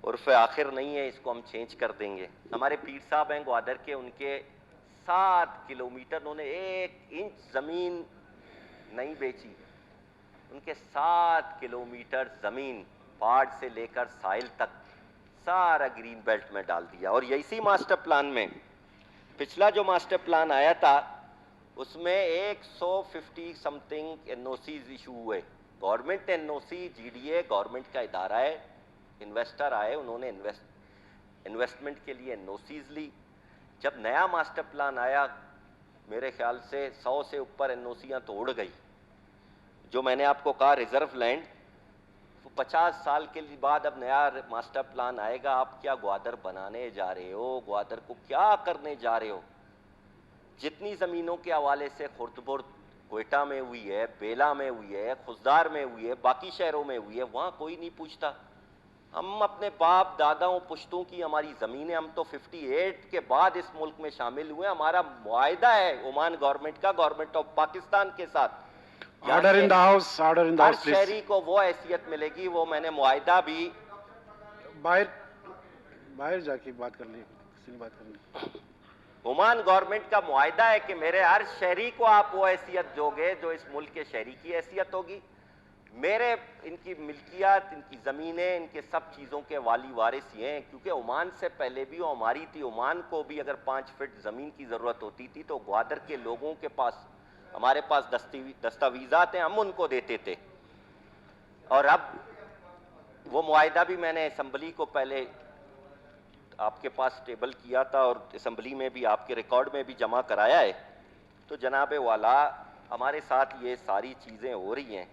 उर्फ आखिर नहीं है, इसको हम चेंज कर देंगे। हमारे पीर साहब हैं ग्वादर के, उनके 7 किलोमीटर, उन्होंने 1 इंच जमीन नहीं बेची, उनके 7 किलोमीटर जमीन पहाड़ से लेकर साहिल तक सारा ग्रीन बेल्ट में डाल दिया। और इसी मास्टर प्लान में, पिछला जो मास्टर प्लान आया था उसमें 150 समथिंग एनओसीज इशू हुए। गवर्नमेंट एनओसी, जीडीए गवर्नमेंट का इदारा है, इन्वेस्टर आए, उन्होंने इन्वेस्टमेंट के लिए एनओसीज ली। जब नया मास्टर प्लान आया, मेरे ख्याल से 100 से ऊपर एनओसियां तो उड़ गई। जो मैंने आपको कहा रिजर्व लैंड, 50 साल के बाद अब नया मास्टर प्लान आएगा, आप क्या ग्वादर बनाने जा रहे हो, ग्वादर को क्या करने जा रहे हो। जितनी जमीनों के हवाले से खुर्दबुर्द कोयटा में हुई है, बेला में हुई है, खुजदार में हुई है, बाकी शहरों में हुई है, वहां कोई नहीं पूछता। हम अपने बाप दादाओं पुश्तों की हमारी जमीनें, हम तो 58 के बाद इस मुल्क में शामिल हुए। हमारा मुआहिदा है ओमान गवर्नमेंट का, गवर्नमेंट ऑफ पाकिस्तान के साथ। Order in the house, order in the her house please. शहरी को वो हैसियत मिलेगी, वो मैंने मुआहिदा भी बाहर बाहर जाके बात कर ली, किसी ने बात करनी। ओमान गवर्नमेंट का मुआहिदा है कि मेरे हर शहरी को आप वो हैसियत दोगे जो इस मुल्क के शहरी की हैसियत होगी। मेरे इनकी मिल्कियत, इनकी ज़मीनें, इनके सब चीज़ों के वाली वारिस ये हैं, क्योंकि ओमान से पहले भी वो हमारी थी। ओमान को भी अगर 5 फीट ज़मीन की ज़रूरत होती थी तो ग्वादर के लोगों के पास, हमारे पास दस्तावेज़ात हैं, हम उनको देते थे। और अब वो मुआहिदा भी मैंने असम्बली को पहले आपके पास टेबल किया था और असम्बली में भी आपके रिकॉर्ड में भी जमा कराया है। तो जनाब वाला, हमारे साथ ये सारी चीज़ें हो रही हैं।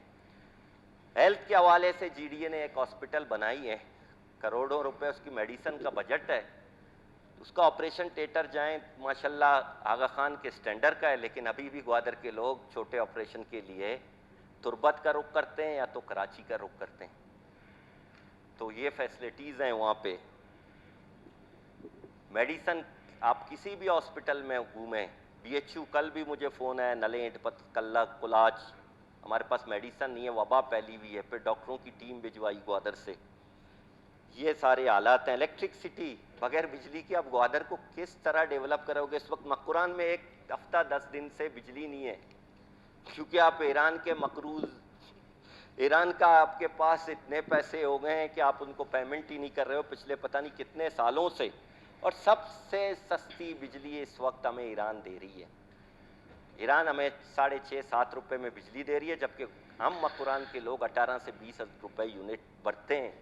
हेल्थ के हवाले से जीडीए ने एक हॉस्पिटल बनाई है, करोड़ों रुपए उसकी मेडिसिन का बजट है। उसका ऑपरेशन थिएटर जाएं, माशाल्लाह आगा खान के स्टैंडर्ड का है, लेकिन अभी भी ग्वादर के लोग छोटे ऑपरेशन के लिए तुर्बत का रुख करते हैं या तो कराची का रुख करते हैं। तो ये फैसिलिटीज़ हैं वहाँ पे। मेडिसन आप किसी भी हॉस्पिटल में घूमें, बीएचयू, कल भी मुझे फ़ोन आया, नलेंट, कल्ला, कुलाच, हमारे पास मेडिसन नहीं है, वबा फैली हुई है, फिर डॉक्टरों की टीम भिजवाई ग्वादर से। ये सारे हालात हैं। इलेक्ट्रिसिटी, बगैर बिजली के आप ग्वादर को किस तरह डेवलप करोगे। इस वक्त मकरान में 1 हफ्ता 10 दिन से बिजली नहीं है, क्योंकि आप ईरान के मकरूज, ईरान का आपके पास इतने पैसे हो गए हैं कि आप उनको पेमेंट ही नहीं कर रहे हो पिछले पता नहीं कितने सालों से। और सबसे सस्ती बिजली इस वक्त हमें ईरान दे रही है। ईरान हमें 6.5-7 रुपए में बिजली दे रही है, जबकि हम मकरान के लोग 18 से 20 रुपए यूनिट भरते हैं।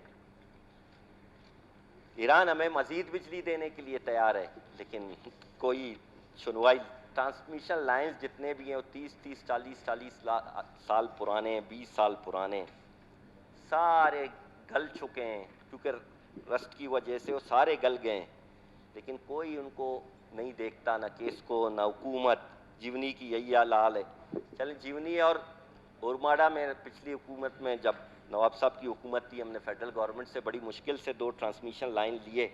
ईरान हमें मजीद बिजली देने के लिए तैयार है, लेकिन कोई सुनवाई। ट्रांसमिशन लाइंस जितने भी हैं वो 30-30, 40-40 साल पुराने, 20 साल पुराने, सारे गल चुके हैं, क्योंकि रस्ट की वजह से वो सारे गल गए हैं। लेकिन कोई उनको नहीं देखता, ना केस को, ना हुकूमत। जीवनी की यही हाल है। चलें, जीवनी और उरमाड़ा में पिछली हुकूमत में, जब नवाब साहब की हुकूमत थी, हमने फेडरल गवर्नमेंट से बड़ी मुश्किल से 2 ट्रांसमिशन लाइन लिए।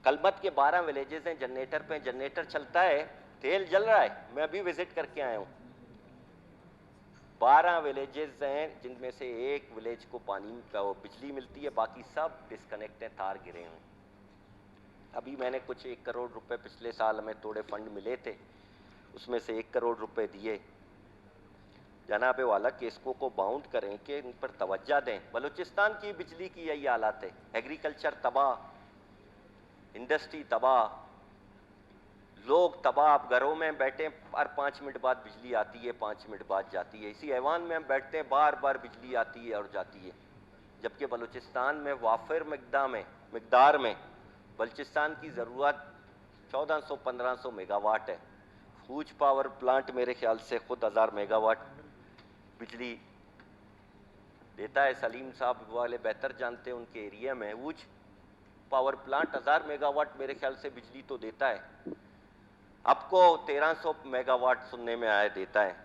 कलमत के 12 विलेजेस हैं, जनरेटर पे जनरेटर चलता है, तेल जल रहा है। मैं अभी विजिट करके आया हूँ। 12 विलेजेस हैं, जिनमें से एक विलेज को पानी बिजली मिलती है, बाकी सब डिस्कनेक्ट हैं, तार गिरे हुए। अभी मैंने कुछ 1 करोड़ रुपए पिछले साल हमें थोड़े फंड मिले थे, उसमें से 1 करोड़ रुपए दिए। जनाबे वाला केसको को बाउंड करें कि इन पर तवज्जो दें। बलूचिस्तान की बिजली की यही हालत है, एग्रीकल्चर तबाह, इंडस्ट्री तबाह, लोग तबाह। आप घरों में बैठे, हर 5 मिनट बाद बिजली आती है, 5 मिनट बाद जाती है। इसी ऐवान में हम बैठते हैं, बार बार बिजली आती है और जाती है। जबकि बलूचिस्तान में वाफिर मिकदार में बलूचिस्तान की ज़रूरत 1400-1500 मेगावाट है। खूज पावर प्लांट मेरे ख्याल से खुद 1000 मेगावाट बिजली देता है। सलीम साहब वाले बेहतर जानते हैं, उनके एरिया में खूज पावर प्लांट 1000 मेगावाट मेरे ख्याल से बिजली तो देता है। आपको 1300 मेगावाट सुनने में आया देता है।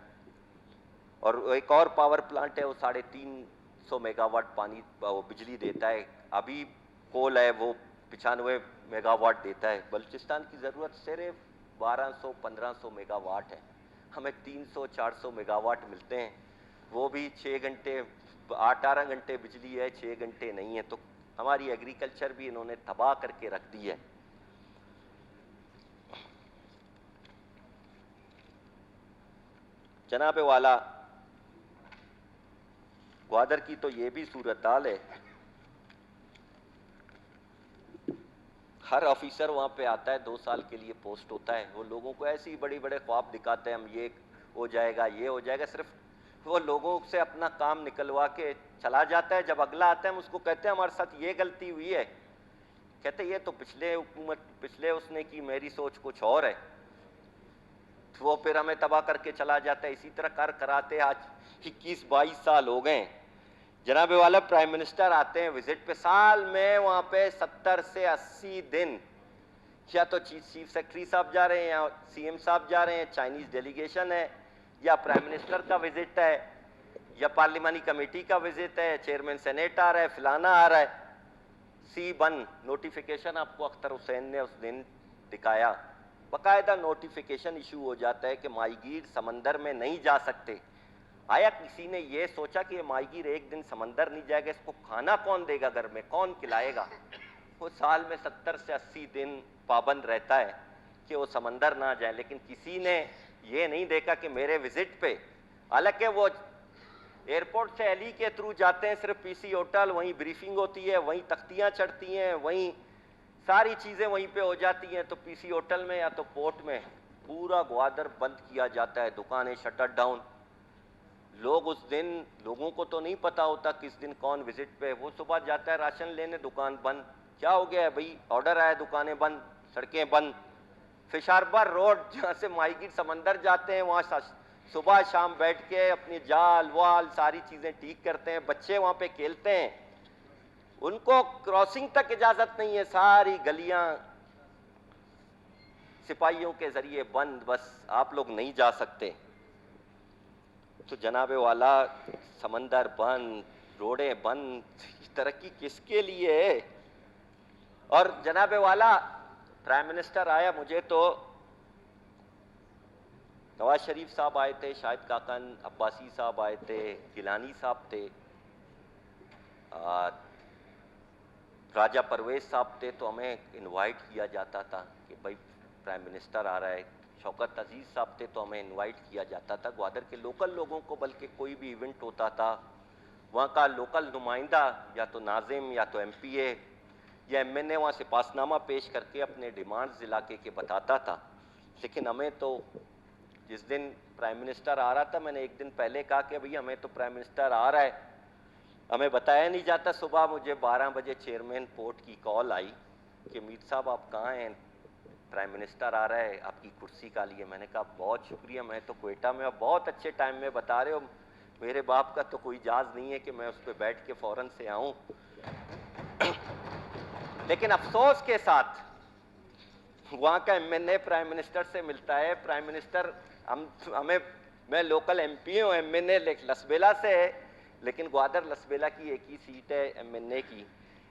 और एक और पावर प्लांट है, वो 350 मेगावाट पानी बिजली देता है। अभी कोल है, वो 95 मेगावाट देता है। बलूचिस्तान की ज़रूरत सिर्फ 1200-1500 मेगावाट है। हमें 300-400 मेगावाट मिलते हैं, वो भी 6 घंटे, 18 घंटे बिजली है, 6 घंटे नहीं है। तो हमारी एग्रीकल्चर भी इन्होंने तबाह करके रख दी है। जनाब वाला, ग्वादर की तो ये भी सूरत हाल है, हर ऑफिसर वहां पे आता है, 2 साल के लिए पोस्ट होता है, वो लोगों को ऐसे ही बड़े बड़े ख्वाब दिखाते हैं, हम ये हो जाएगा, ये हो जाएगा, सिर्फ वो लोगों से अपना काम निकलवा के चला जाता है। जब अगला आता है हम उसको कहते हैं हमारे साथ ये गलती हुई है, कहते ये तो पिछले हुकूमत पिछले उसने की, मेरी सोच कुछ और है, तो वो फिर हमें तबाह करके चला जाता है। इसी तरह कर कराते आज 21-22 साल हो गए। जनाब वाला, प्राइम मिनिस्टर आते हैं विजिट पे, साल में वहां पे 70 से 80 दिन, या तो चीफ सेक्रेटरी साहब जा रहे हैं, या सीएम साहब जा रहे हैं, चाइनीज डेलीगेशन है, या प्राइम मिनिस्टर का विजिट है, या पार्लिमानी कमेटी का विजिट है, चेयरमैन सेनेट आ रहा है, फलाना आ रहा है। C1 नोटिफिकेशन आपको अख्तर हुसैन ने उस दिन दिखाया, बाकायदा नोटिफिकेशन इशू हो जाता है कि माहीगीर समंदर में नहीं जा सकते। आया किसी ने ये सोचा कि ये माहीगीर एक दिन समंदर नहीं जाएगा, इसको खाना कौन देगा, घर में कौन खिलाएगा? वो साल में 70 से 80 दिन पाबंद रहता है कि वो समंदर ना जाए। लेकिन किसी ने ये नहीं देखा कि मेरे विजिट पे, हालांकि वो एयरपोर्ट से एली के थ्रू जाते हैं, सिर्फ पीसी होटल, वहीं ब्रीफिंग होती है, वहीं तख्तियां चढ़ती हैं, वहीं सारी चीजें वहीं पे हो जाती हैं। तो पीसी होटल में या तो पोर्ट में पूरा ग्वादर बंद किया जाता है, दुकानें शटर डाउन। लोग उस दिन, लोगों को तो नहीं पता होता किस दिन कौन विजिट पे, वो सुबह जाता है राशन लेने, दुकान बंद, क्या हो गया है भाई, ऑर्डर आया, दुकानें बंद, सड़कें बंद। फिश हार्बर रोड जहाँ से माहीगीर समंदर जाते हैं, वहाँ सुबह शाम बैठ के अपनी जाल वाल सारी चीजें ठीक करते हैं, बच्चे वहां पे खेलते हैं, उनको क्रॉसिंग तक इजाजत नहीं है, सारी गलियां सिपाहियों के जरिए बंद, बस आप लोग नहीं जा सकते। तो जनाबे वाला, समंदर बंद, रोडें बंद, तरक्की किसके लिए है? और जनाबे वाला, प्राइम मिनिस्टर आया, मुझे तो नवाज शरीफ साहब आए थे, शाहिद काकन अब्बासी साहब आए थे, गिलानी साहब थे, राजा परवेज साहब थे, तो हमें इनवाइट किया जाता था कि भाई प्राइम मिनिस्टर आ रहा है। शौकत अजीज साहब थे तो हमें इनवाइट किया जाता था। ग्वादर के लोकल लोगों को, बल्कि कोई भी इवेंट होता था, वहाँ का लोकल नुमाइंदा या तो नाजिम या तो MPA या MNA वहाँ से पासनामा पेश करके अपने डिमांड्स इलाके के बताता था। लेकिन हमें तो जिस दिन प्राइम मिनिस्टर आ रहा था, मैंने एक दिन पहले कहा कि भैया हमें तो प्राइम मिनिस्टर आ रहा है, हमें बताया नहीं जाता। सुबह मुझे 12 बजे चेयरमैन पोर्ट की कॉल आई कि मीर साहब आप कहाँ हैं, प्राइम मिनिस्टर आ रहा है आपकी कुर्सी का लिए। मैंने कहा बहुत शुक्रिया, मैं तो क्वेटा में, अब बहुत अच्छे टाइम में बता रहे हो, मेरे बाप का तो कोई इजाज़ नहीं है कि मैं उस पर बैठ के फ़ौरन से आऊँ। लेकिन अफसोस के साथ वहाँ का MNA प्राइम मिनिस्टर से मिलता है। प्राइम मिनिस्टर हमें, मैं लोकल MP हूँ, MNA लसबेला से है, लेकिन ग्वादर लसबेला की एक ही सीट है MNA की।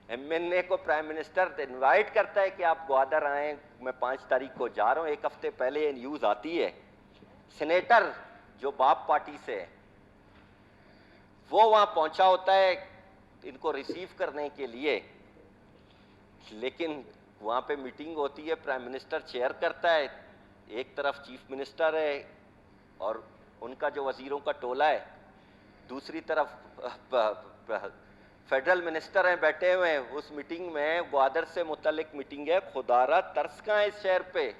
MNA को प्राइम मिनिस्टर इनवाइट करता है कि आप ग्वादर आएँ, मैं 5 तारीख को जा रहा हूँ। एक हफ्ते पहले ये न्यूज़ आती है, सेनेटर जो बाप पार्टी से है वो वहाँ पहुँचा होता है इनको रिसीव करने के लिए, लेकिन वहाँ पे मीटिंग होती है, प्राइम मिनिस्टर चेयर करता है, एक तरफ चीफ मिनिस्टर है और उनका जो वजीरों का टोला है, दूसरी तरफ फेडरल मिनिस्टर हैं बैठे हुए हैं। उस मीटिंग में ग्वादर से मुतल्लिक मीटिंग है, खुदारा तरस का है इस शहर पे।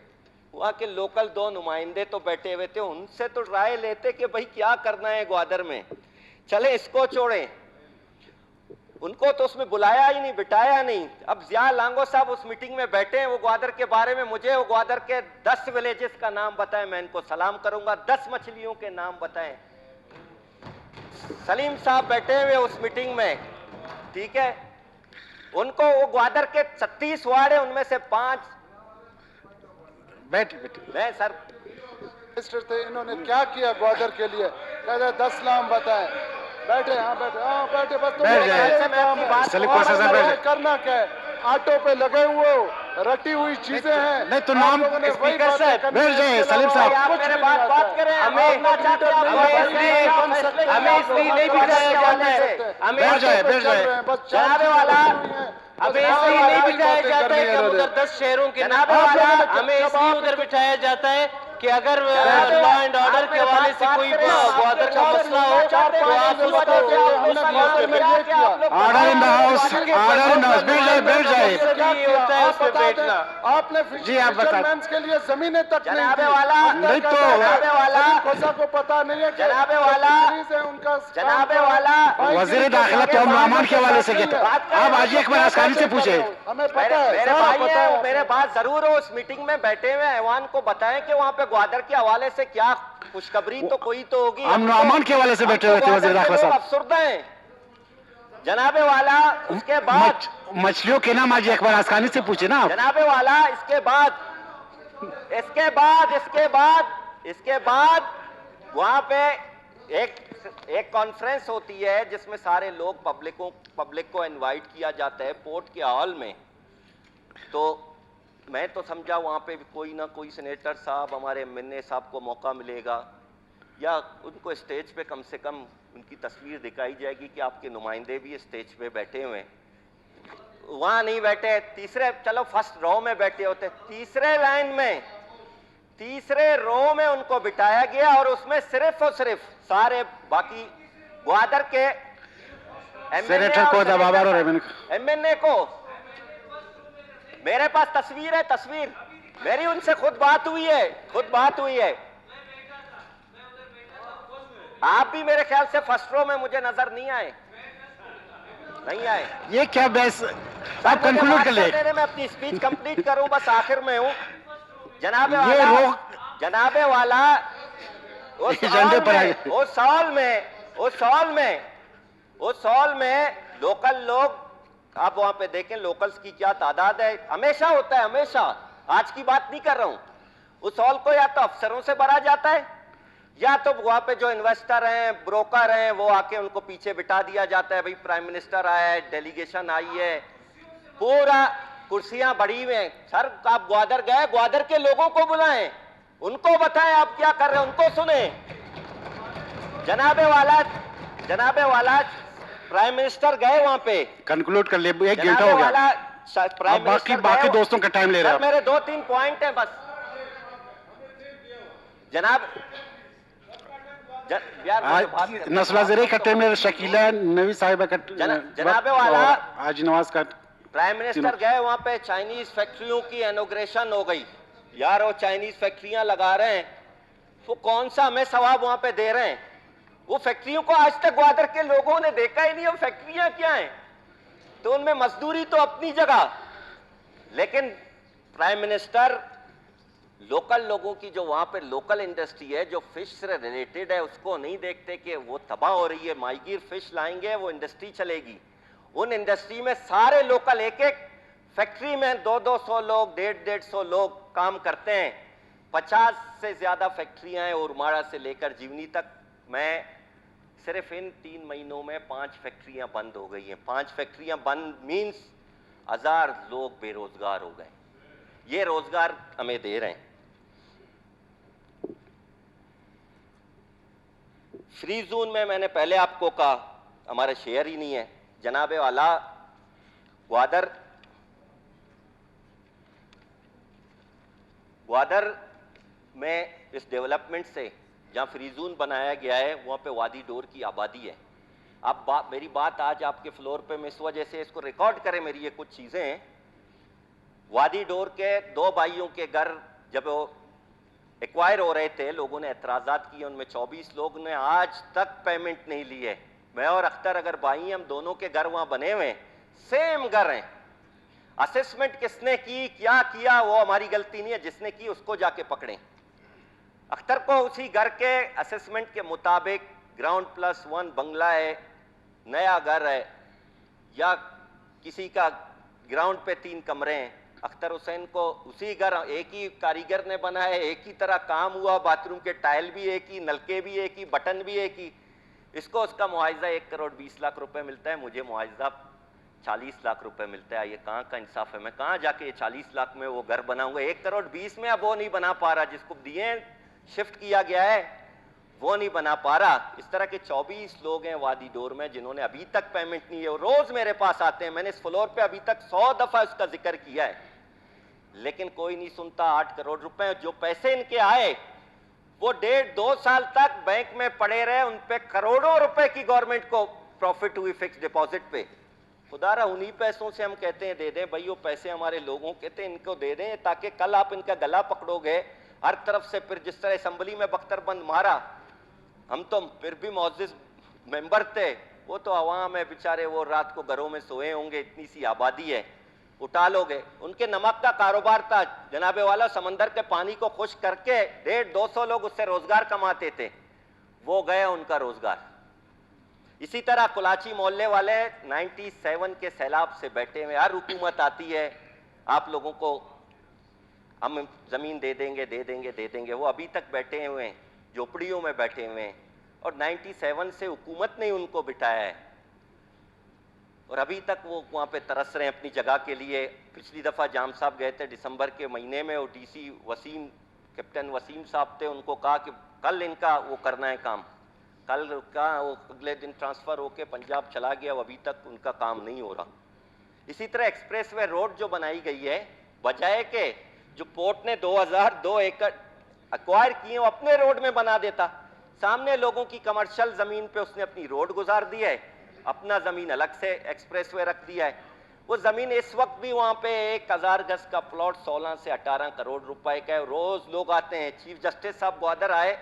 वहाँ के लोकल 2 नुमाइंदे तो बैठे हुए थे, उनसे तो राय लेते कि भाई क्या करना है ग्वादर में, चले इसको छोड़ें। उनको तो उसमें बुलाया ही नहीं, बिठाया नहीं। अब जिया लांगो साहब उस मीटिंग में बैठे हैं, वो ग्वादर के बारे में मुझे वो ग्वादर के 10 विलेजेस का नाम बताएं, मैं इनको सलाम करूंगा। 10 मछलियों के नाम बताएं। सलीम साहब बैठे हुए उस मीटिंग में, ठीक है, उनको वो ग्वादर के 36 वार्ड है, उनमें से 5 बैठ मैं सर मिनिस्टर थे, इन्होंने क्या किया ग्वादर के लिए, कहते 10 नाम बताएं। बैठे, हाँ बैठे, हाँ बैठे, बस करना क्या है, ऑटो पे लगे हुए हो, रटी हुई चीजें हैं। नहीं तो नाम स्पीकर साहब बैठ जाए, सलीम साहब मेरे बात करें, हमें इसलिए नहीं बिठाया जाता है, हमें बैठ जाए बस वाला हमें इसलिए नहीं बिठाया जाता है कि हम उधर 10 शहरों के जनाब वाला वाला, हमें इसलिए उधर बिठाया जाता है कि अगर लॉ एंड ऑर्डर के हवाले से कोई ग्वादर का मसला हो तो आप order in the house, order in the house, बैठ जाए। ये होता है उसमें बैठना। आपने जी, आप बता- फिशरमैन्स के लिए जमीनें तक नहीं जनाबे दी। वाला, नहीं तो- जनाबे वाला, खोसा को पता नहीं है कि जनाबे वाला, से उनका जनाबे वाला, वजीर दाखिला तो अमान के हवाले से कहते आप आज एक बार आसानी से पूछे। हमें पता है, मेरे सारा भाई पता हैं, है। मेरे बात जरूर हो, उस मीटिंग में बैठे हुए ऐवान को बताएं कि वहाँ पे ग्वादर के हवाले से क्या खुशखबरी तो कोई तो होगी। हम अमान के हवाले से बैठे हुए थे वजीर दाखिला साहब। अफसरदा हैं जनाबे वाला। उसके बाद मछलियों के नाम आज एक बार आसानी से पूछे ना आप। जनाबे वाला, इसके बाद वहां पे एक कॉन्फ्रेंस होती है जिसमें सारे लोग पब्लिक को इनवाइट किया जाता है पोर्ट के हॉल में। तो मैं तो समझा वहां पे कोई ना कोई सेनेटर साहब, हमारे मिन्ने साहब को मौका मिलेगा या उनको स्टेज पे कम से कम उनकी तस्वीर दिखाई जाएगी कि आपके नुमाइंदे भी स्टेज पे बैठे हुए हैं। वहां नहीं बैठे, चलो फर्स्ट रो में बैठे होते, तीसरे रो में उनको बिठाया गया और उसमें सिर्फ और सिर्फ सारे बाकी ग्वादर के सेनेटर को दबावर और एमएनए को। मेरे पास तस्वीर मेरी उनसे खुद बात हुई है। आप भी मेरे ख्याल से फर्स्ट रो में मुझे नजर नहीं आए। ये क्या बहस, आप कंक्लूड कर ले। मैं अपनी स्पीच कंप्लीट करूं, बस आखिर में हूं। जनाबे वाला उस सवाल में लोकल लोग, आप वहां पे देखें लोकल्स की क्या तादाद है। हमेशा होता है, हमेशा, आज की बात नहीं कर रहा हूं। उस सवाल को या तो अफसरों से भरा जाता है या तो वहां पे जो इन्वेस्टर हैं, ब्रोकर हैं, वो आके उनको पीछे बिठा दिया जाता है। भाई प्राइम मिनिस्टर आया है, डेलीगेशन आई है, पूरा कुर्सियां बड़ी हुई हैं। सर आप ग्वादर गए, ग्वादर के लोगों को बुलाएं, उनको बताएं आप क्या कर रहे हैं, उनको सुने। जनाबे वाला प्राइम मिनिस्टर गए वहां पे, कंक्लूड कर ले, 1 घंटा हो गया। प्राइम मिनिस्टर बाकी दोस्तों का टाइम ले रहे हैं। मेरे 2-3 पॉइंट हैं बस। जनाब आज नस्लाजरे का टाइम है, शकीला नवी साहिबा का जनाबे वाला, आज नवाज का। प्राइम मिनिस्टर गए वहां पे, चाइनीज फैक्ट्रियों की इनॉग्रेशन हो गई। यार वो चाइनीज फैक्ट्रियां लगा रहे हैं, वो कौन सा हमें सवाब वहां पे दे रहे हैं? वो फैक्ट्रियों को आज तक ग्वादर के लोगों ने देखा ही नहीं, वो फैक्ट्रियां क्या हैं। तो उनमें मजदूरी तो अपनी जगह, लेकिन प्राइम मिनिस्टर लोकल लोगों की जो वहां पे लोकल इंडस्ट्री है जो फिश से रिलेटेड है उसको नहीं देखते कि वो तबाह हो रही है। माहीगीर फिश लाएंगे, वो इंडस्ट्री चलेगी। उन इंडस्ट्री में सारे लोकल, एक फैक्ट्री में 200 लोग, 150 लोग काम करते हैं। 50 से ज्यादा फैक्ट्रियां हैं उरमाड़ा से लेकर जीवनी तक। मैं सिर्फ इन 3 महीनों में 5 फैक्ट्रियां बंद हो गई हैं। 5 फैक्ट्रियां बंद मीन्स 1000 लोग बेरोजगार हो गए। ये रोजगार हमें दे रहे हैं। फ्री जोन में मैंने पहले आपको कहा हमारे शेयर ही नहीं है। जनाबे वाला, ग्वादर में इस डेवलपमेंट से जहां फ्री जोन बनाया गया है वहां पे वादी डोर की आबादी है। अब मेरी बात आज आपके फ्लोर पे मैं इस वजह से इसको रिकॉर्ड करें, मेरी ये कुछ चीजें हैं। वादी डोर के 2 भाइयों के घर जब वो एक्वायर हो रहे थे, लोगों ने एतराजात किए, उनमें 24 लोग ने आज तक पेमेंट नहीं ली है। मैं और अख्तर अगर भाई, हम दोनों के घर वहां बने हुए हैं, सेम घर हैं। असेसमेंट किसने की, क्या किया, वो हमारी गलती नहीं है। जिसने की उसको जाके पकड़ें। अख्तर को उसी घर के असेसमेंट के मुताबिक ग्राउंड +1 बंगला है, नया घर है, या किसी का ग्राउंड पे 3 कमरे हैं। अख्तर हुसैन को उसी घर एक ही कारीगर ने बनाया, एक ही तरह काम हुआ, बाथरूम के टाइल भी एक ही, नलके भी एक ही, बटन भी एक ही। इसको उसका मुआवजा 1 करोड़ 20 लाख रुपए मिलता है, मुझे मुआवजा 40 लाख रुपए मिलता है। ये कहाँ का इंसाफ है? मैं कहाँ जाके 40 लाख में वो घर बनाऊंगा? 1 करोड़ 20 में अब वो नहीं बना पा रहा, जिसको दिए शिफ्ट किया गया है वो नहीं बना पा रहा। इस तरह के 24 लोग हैं वादी डोर में जिन्होंने अभी तक पेमेंट नहीं है, और रोज मेरे पास आते हैं। मैंने इस फ्लोर पे अभी तक 100 दफा उसका जिक्र किया है, लेकिन कोई नहीं सुनता। 8 करोड़ रुपए जो पैसे इनके आए वो 1.5-2 साल तक बैंक में पड़े रहे, उन पे करोड़ों रुपए की गवर्नमेंट को प्रॉफिट हुई फिक्स डिपॉजिट पे। खुदारा उन्हीं पैसों से हम कहते हैं दे दें भाई, वो पैसे हमारे लोगों के थे, इनको दे दें, ताकि कल आप इनका गला पकड़ोगे हर तरफ से। फिर जिस तरह असेंबली में बख्तरबंद मारा, हम तो फिर भी मौजूद मेंबर थे, वो तो अवाम है बेचारे, वो रात को घरों में सोए होंगे, इतनी सी आबादी है, उठा लोगे। उनके नमक का कारोबार था जनाबे वाला, समंदर के पानी को खुश करके 150-200 लोग उससे रोजगार कमाते थे, वो गए उनका रोजगार। इसी तरह कुलाची मोहल्ले वाले 97 के सैलाब से बैठे हुए, हर हुकूमत आती है आप लोगों को हम जमीन दे देंगे दे देंगे दे देंगे, वो अभी तक बैठे हुए हैं, झोपड़ियों में बैठे हुए हैं, और 97 से हुकूमत ने उनको बिठाया है, और अभी तक वो वहाँ पे तरस रहे हैं अपनी जगह के लिए। पिछली दफ़ा जाम साहब गए थे दिसंबर के महीने में, और डीसी वसीम, कैप्टन वसीम साहब थे, उनको कहा कि कल इनका वो करना है काम, कल का वो अगले दिन ट्रांसफ़र होके पंजाब चला गया, वो अभी तक उनका काम नहीं हो रहा। इसी तरह एक्सप्रेसवे रोड जो बनाई गई है, बजाय के जो पोर्ट ने 2002 एकड़ एक्वायर किए वो अपने रोड में बना देता, सामने लोगों की कमर्शियल ज़मीन पे उसने अपनी रोड गुजार दी है, अपना ज़मीन अलग से एक्सप्रेसवे रख दिया है। वो ज़मीन इस वक्त भी वहाँ पे 1000 गज का प्लॉट 16 से 18 करोड़ रुपए का है। रोज़ लोग आते हैं। चीफ जस्टिस साहब ग्वादर आए,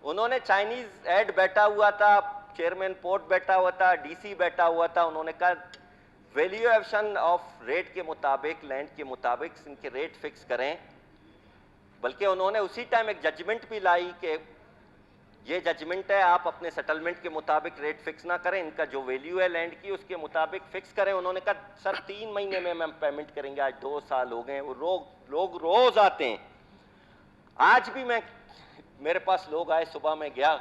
उन्होंने चाइनीज़ ऐड बैठा हुआ था, चेयरमैन पोर्ट बैठा हुआ था, डीसी बैठा हुआ था, उन्होंने कहा वैल्यूएशन ऑफ रेट के मुताबिक, लैंड के मुताबिक इनके रेट फिक्स करें। बल्कि उन्होंने उसी टाइम एक जजमेंट भी लाई कि ये जजमेंट है, आप अपने सेटलमेंट के मुताबिक रेट फिक्स ना करें, इनका जो वैल्यू है लैंड की उसके मुताबिक फिक्स करें। उन्होंने कहा सर 3 महीने में हम पेमेंट करेंगे। आज 2 साल हो गए, वो लोग रोज आते हैं। आज भी मेरे पास लोग आए, सुबह में गया,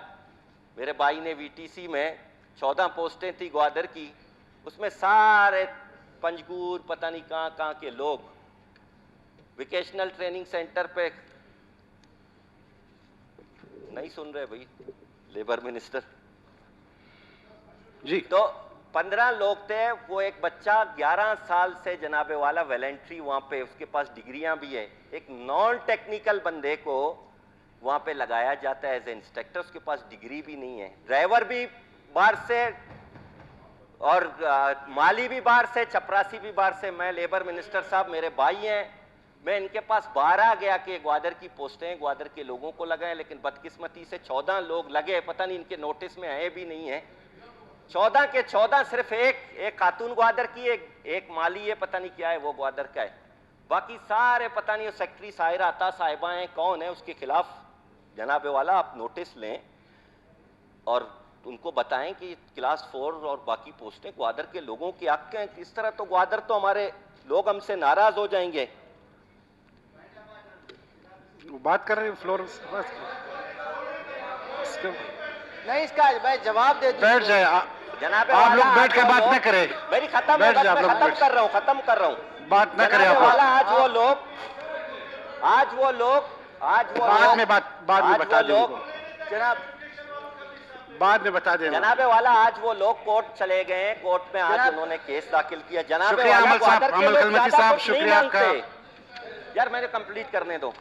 मेरे भाई ने वीटीसी में 14 पोस्टें थी ग्वादर की, उसमें सारे पंजगूर पता नहीं कहाँ के लोग वोकेशनल ट्रेनिंग सेंटर पे नहीं सुन रहे भाई, लेबर मिनिस्टर जी। तो 15 लोग थे, वो एक बच्चा 11 साल से जनाबे वाला वॉलंटरी वहां पे, उसके पास डिग्रियां भी है, एक नॉन टेक्निकल बंदे को वहां पे लगाया जाता है एज ए इंस्ट्रक्टर, उसके पास डिग्री भी नहीं है। ड्राइवर भी बाहर से और माली भी बाहर से, चपरासी भी बाहर से। मैं लेबर मिनिस्टर साहब, मेरे भाई हैं, मैं इनके पास 12 गया कि ग्वादर की पोस्टें ग्वादर के लोगों को लगाएं, लेकिन बदकिस्मती से 14 लोग लगे, पता नहीं इनके नोटिस में आए भी नहीं है। 14 के 14 सिर्फ एक खातून ग्वादर की, एक माली है, पता नहीं क्या है वो ग्वादर का है, बाकी सारे पता नहीं। सेक्रेटरी साहिरा अता साहिबा हैं, कौन है, उसके खिलाफ जनाबे वाला आप नोटिस लें और उनको बताएं कि क्लास 4 और बाकी पोस्टें ग्वादर के लोगों की हक हैं। इस तरह तो ग्वादर तो हमारे लोग हमसे नाराज हो जाएंगे। बात कर रहे हैं फ्लोर नहीं, इसका मैं जवाब दे दूं। बैठ जाए जनाब आप लोग बैठ के बात न करें, मेरी खत्म बैठ जाए, खत्म कर रहा हूँ, खत्म कर रहा हूँ, बात न करें आप वाला। लोग। आज वो लोग बाद में बता देंगे जनाब, बाद में बता देना जनाबे वाला। आज वो लोग कोर्ट चले गए हैं, कोर्ट में आज उन्होंने केस दाखिल किया। जनाबे शुक्रिया वाला अमल साहब, ग्वादर के अमल लोग कलमती ज्यादा साहब, कुछ नहीं शुक्रिया आपका। मांगते। यार मैंने कंप्लीट करने दो।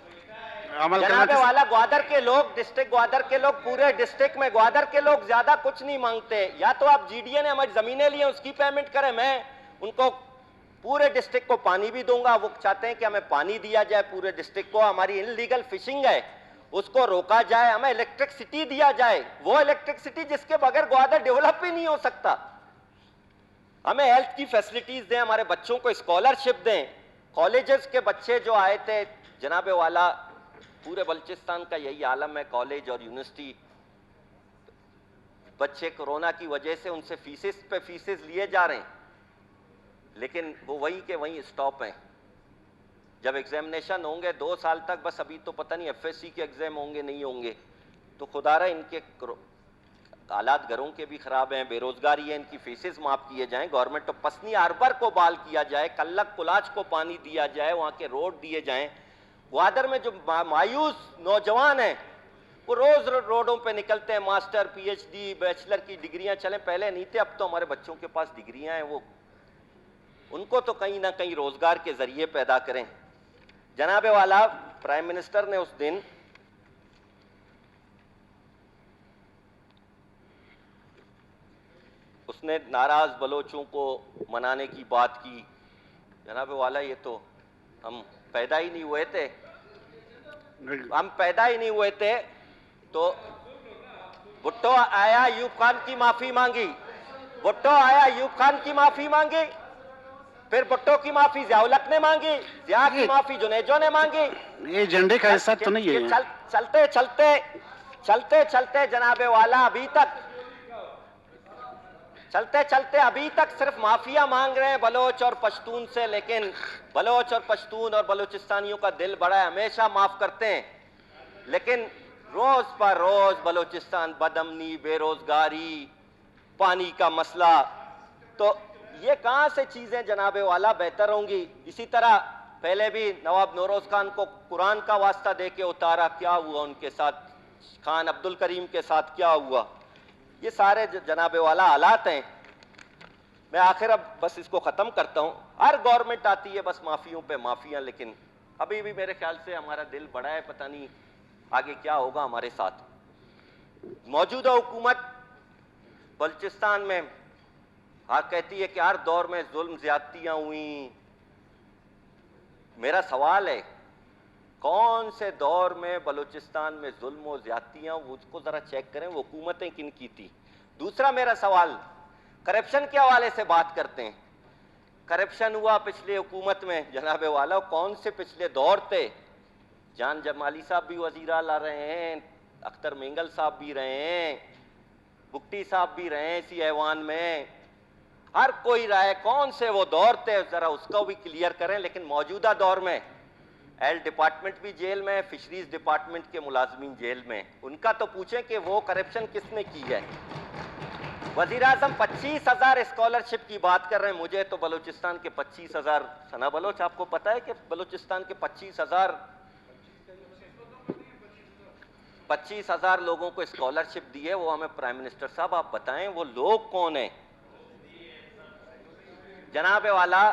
अमल जनाबे कलमती वाला ग्वादर के लोग, डिस्ट्रिक्ट ग्वादर के लोग, पूरे डिस्ट्रिक्ट में ग्वादर के लोग ज्यादा कुछ नहीं मांगते। या तो आप जीडीए ने हमारी जमीनें ली हैं उसकी पेमेंट करें, मैं उनको पूरे डिस्ट्रिक्ट को पानी भी दूंगा। वो चाहते हैं कि हमें पानी दिया जाए पूरे डिस्ट्रिक्ट को, हमारी इनलीगल फिशिंग है उसको रोका जाए, हमें इलेक्ट्रिसिटी दिया जाए, वो इलेक्ट्रिसिटी जिसके बगैर ग्वादर डेवलप ही नहीं हो सकता। हमें हेल्थ की फैसिलिटीज दें, हमारे बच्चों को स्कॉलरशिप दें। कॉलेजेस के बच्चे जो आए थे जनाबे वाला, पूरे बलूचिस्तान का यही आलम है, कॉलेज और यूनिवर्सिटी बच्चे कोरोना की वजह से उनसे फीसेस पे फीसेस लिए जा रहे हैं, लेकिन वो वही के वहीं स्टॉप हैं। जब एग्जामिनेशन होंगे 2 साल तक, बस अभी तो पता नहीं एफएससी के एग्जाम होंगे नहीं होंगे, तो खुदारा इनके हालात घरों के भी खराब हैं, बेरोजगारी है, इनकी फीसेस माफ किए जाएं। गवर्नमेंट ऑफ पसनी हार्बर को बहाल किया जाए, कल्लक कुलाच को पानी दिया जाए, वहां के रोड दिए जाएं। ग्वादर में जो मायूस नौजवान हैं वो रोज रोडों पे निकलते हैं, मास्टर, पीएचडी, बैचलर की डिग्रियां चलें, पहले नहीं थे, अब तो हमारे बच्चों के पास डिग्रियां हैं, वो उनको तो कहीं ना कहीं रोजगार के जरिए पैदा करें। जनाबे वाला प्राइम मिनिस्टर ने उस दिन उसने नाराज बलोचों को मनाने की बात की। जनाबे वाला ये तो हम पैदा ही नहीं हुए थे, हम पैदा ही नहीं हुए थे तो भुट्टो आया, यूब खान की माफी मांगी, भुट्टो आया, यूब खान की माफी मांगी, फिर भुट्टो की माफी ज़ियाउल-हक ने मांगी, ज़िया की माफी जुनेजो ने मांगी। ये एजेंडे का हिस्सा तो नहीं है। चलते चलते चलते चलते जनाबे वाला चलते चलते अभी तक सिर्फ माफिया मांग रहे हैं बलोच और पश्तून से, लेकिन बलोच और पश्तून और बलूचिस्तानियों का दिल बड़ा है, हमेशा माफ करते हैं, लेकिन रोज पर रोज बलूचिस्तान बदअमनी, बेरोजगारी, पानी का मसला, तो ये कहां से चीजें जनाबे वाला बेहतर होंगी। इसी तरह पहले भी नवाब नौरोज खान को कुरान का वास्ता दे के उतारा, क्या हुआ उनके साथ, खान अब्दुल करीम के साथ क्या हुआ, ये सारे जनाबे वाला हालात हैं। मैं आखिर अब बस इसको ख़त्म करता हूँ। हर गवर्नमेंट आती है बस माफियों पे माफिया, लेकिन अभी भी मेरे ख्याल से हमारा दिल बड़ा है, पता नहीं आगे क्या होगा हमारे साथ। मौजूदा हुकूमत बलूचिस्तान में कहती है कि हर दौर में जुल्म ज्यादतियाँ हुई। मेरा सवाल है, कौन से दौर में बलूचिस्तान में जुल्म और ज्यादतियाँ, उसको ज़रा चेक करें, वो हुकूमतें किन की थी। दूसरा मेरा सवाल, करप्शन के हवाले से बात करते हैं, करप्शन हुआ पिछले हुकूमत में जनाबे वाला, कौन से पिछले दौर थे। जान जमाली साहब भी वज़ीर आला रहे हैं, अख्तर मेंगल साहब भी रहे हैं, बुक्टी साहब भी रहे हैं इसी ऐवान में, हर कोई रहा है, कौन से वो दौर थे ज़रा उसको भी क्लियर करें। लेकिन मौजूदा दौर में हेल्थ डिपार्टमेंट भी जेल में, फिशरीज डिपार्टमेंट के मुलाजमीन जेल में, उनका तो पूछें कि वो करप्शन किसने की है। वज़ीर आज़म 25,000 स्कॉलरशिप की बात कर रहे हैं, मुझे तो बलूचिस्तान के 25,000, सना बलोच आपको पता है कि बलूचिस्तान के 25,000 लोगों को स्कॉलरशिप दी है, वो हमें प्राइम मिनिस्टर साहब आप बताएं वो लोग कौन है। जनाबे वाला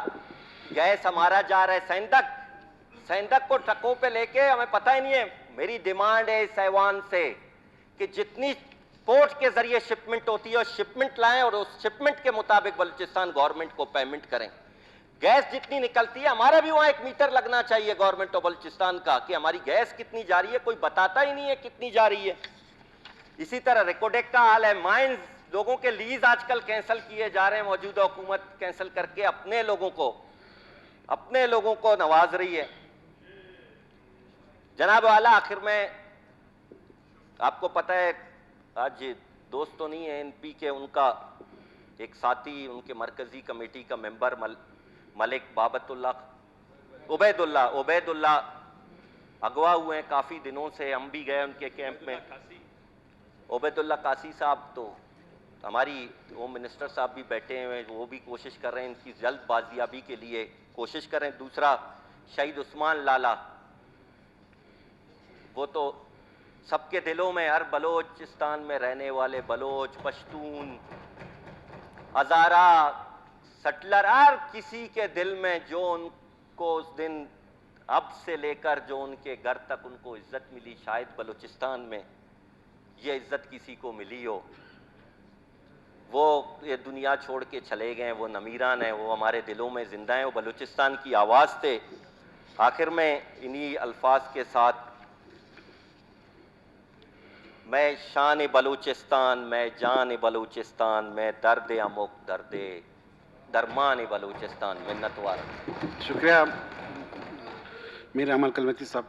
गैस हमारा जा रहा है सेंधक को ट्रकों पे लेके, हमें पता ही नहीं है। मेरी डिमांड है इस ऐवान से कि जितनी पोर्ट के जरिए शिपमेंट होती है और शिपमेंट लाएं और उस शिपमेंट के मुताबिक बलूचिस्तान गवर्नमेंट को पेमेंट करें। गैस जितनी निकलती है हमारा भी वहां एक मीटर लगना चाहिए गवर्नमेंट ऑफ बलूचिस्तान का कि हमारी गैस कितनी जा रही है, कोई बताता ही नहीं है कितनी जा रही है। इसी तरह रिकोडेक का हाल है, माइंस लोगों के लीज आजकल कैंसिल किए जा रहे हैं, मौजूदा हुकूमत कैंसिल करके अपने लोगों को नवाज रही है। जनाब वाला आखिर में आपको पता है, आज दोस्त तो नहीं है एनपी के, उनका एक साथी, उनके मरकजी कमेटी का मेंबर मलिक उबैदुल्ला अगवा हुए हैं काफ़ी दिनों से, हम भी गए उनके कैंप में। उबैदुल्ला कासी साहब तो हमारी होम मिनिस्टर साहब भी बैठे हुए हैं, वो भी कोशिश कर रहे हैं इनकी जल्द बाजियाबी के लिए कोशिश करें। दूसरा शहीद उस्मान लाला, वो तो सबके दिलों में, हर बलोचिस्तान में रहने वाले बलोच, पश्तून, हज़ारा, सटलर, हर किसी के दिल में जो उनको उस दिन अब से लेकर जो उनके घर तक उनको इज्जत मिली, शायद बलूचिस्तान में ये इज्जत किसी को मिली हो। वो ये दुनिया छोड़ के चले गए, वो नमीरान हैं, वो हमारे दिलों में जिंदा हैं, वो बलूचिस्तान की आवाज़ थे। आखिर में इन्हीं अल्फाज के साथ, मैं शान बलूचिस्तान, मैं जान बलूचिस्तान, मैं दर्द अमुक दर्दे दरमान बलूचिस्तान, मिन्नत वाला। शुक्रिया मीर अमल कलमती साहब।